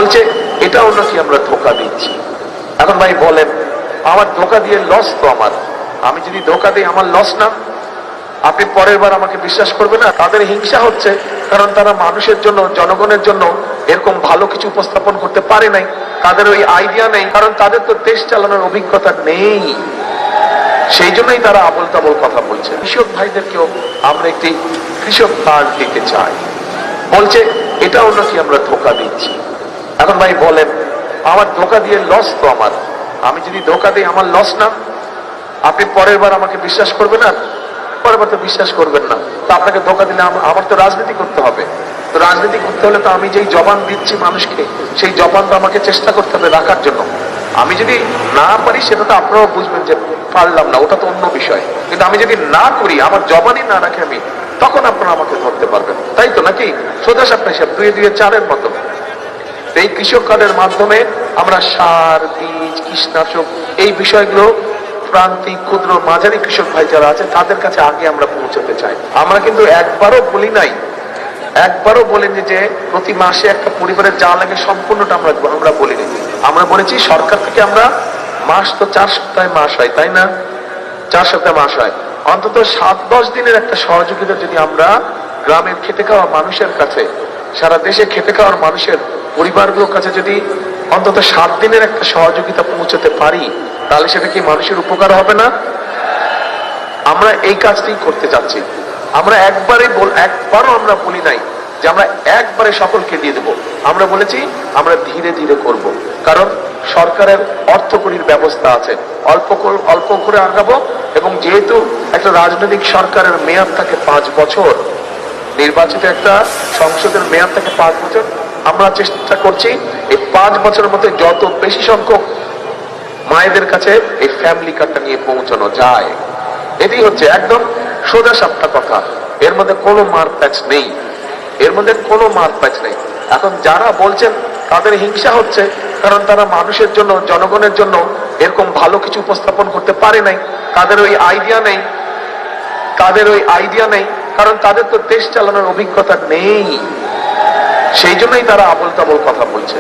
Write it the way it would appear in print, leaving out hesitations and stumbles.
বলছে এটাও নাকি আমরা ধোকা দিচ্ছি। এখন ভাই বলেন, আমার ধোকা দিয়ে লস তো আমার, আমি যদি ধোকা দিই আমার লস না? আপনি পরের বার আমাকে বিশ্বাস করবেন না? তাদের হিংসা হচ্ছে কারণ তারা মানুষের জন্য, জনগণের জন্য এরকম ভালো কিছু উপস্থাপন করতে পারে নাই, তাদের ওই আইডিয়া নেই, কারণ তাদের তো দেশ চালানোর অভিজ্ঞতা নেই, সেই জন্যই তারা আবল তাবল কথা বলছে। কৃষক ভাইদেরকেও আমরা একটি কৃষক কার্ড দিতে চাই। বলছে এটাও নাকি আমরা ধোকা দিচ্ছি। এখন ভাই বলেন, আমার ধোকা দিয়ে লস তো আমার, আমি যদি ধোকা দিই আমার লস না? আপনি পরের বার আমাকে বিশ্বাস করবেন না? পরের বার তো বিশ্বাস করবেন না। তো আপনাকে ধোকা দিলে আমার তো রাজনীতি করতে হবে। তো রাজনীতি করতে হলে তো আমি যেই জবান দিচ্ছি মানুষকে, সেই জবান তো আমাকে চেষ্টা করতে হবে রাখার জন্য। আমি যদি না পারি সেটা তো আপনারাও বুঝবেন যে পারলাম না, ওটা তো অন্য বিষয়। কিন্তু আমি যদি না করি, আমার জবানই না রাখি আমি, তখন আপনারা আমাকে ধরতে পারবেন, তাই তো নাকি? সোজা সাপটা হিসাব, 2 2 4 মতো। এই কৃষক কার্ডের মাধ্যমে আমরা সার, বীজ, কীটনাশক এই বিষয়গুলো প্রান্তিক, ক্ষুদ্র, মাঝারি কৃষক ভাই যারা আছে তাদের কাছে আগে আমরা পৌঁছাতে চাই। আমরা কিন্তু একবারও বলি নাই, একবারও বলিনি যে প্রতি মাসে একটা পরিবারের যা লাগে সম্পূর্ণটা আমরা বলিনি। আমরা বলেছি সরকার থেকে আমরা মাস তো 4 সপ্তাহে মাস হয়, তাই না? 4 সপ্তাহে মাস হয়, অন্তত 7-10 দিনের একটা সহযোগিতা যদি আমরা গ্রামের খেটে খাওয়া মানুষের কাছে, সারা দেশে খেটে খাওয়ার মানুষের পরিবারগুলোর কাছে যদি অন্তত 7 দিনের একটা সহযোগিতা পৌঁছতে পারি, তাহলে সেটা কি মানুষের উপকার হবে না? আমরা এই কাজটি করতে চাচ্ছি। আমরা একবারও আমরা বলি নাই যে আমরা একবারে সকলকে দিয়ে দেব। আমরা বলেছি আমরা ধীরে ধীরে করব, কারণ সরকারের অর্থকরীর ব্যবস্থা আছে, অল্প করে আগাবো। এবং যেহেতু একটা রাজনৈতিক সরকারের মেয়াদ থাকে 5 বছর, নির্বাচিত একটা সংসদের মেয়াদ থাকে 5 বছর, আমরা চেষ্টা করছি এই 5 বছরের মধ্যে যত বেশি সংখ্যক মায়েদের কাছে এই ফ্যামিলি কার্ডটা নিয়ে পৌঁছানো যায়। এটি হচ্ছে একদম সোজা সাপটা কথা, এর মধ্যে কোনো মারপ্যাচ নেই, এর মধ্যে কোনো মারপ্যাচ নেই। এখন যারা বলছেন তাদের হিংসা হচ্ছে কারণ তারা মানুষের জন্য, জনগণের জন্য এরকম ভালো কিছু উপস্থাপন করতে পারে নাই, তাদের ওই আইডিয়া নেই, তাদের ওই আইডিয়া নেই, কারণ তাদের তো দেশ চালানোর অভিজ্ঞতা নেই, সেই জন্যই তারা আবল তাবল কথা বলছে।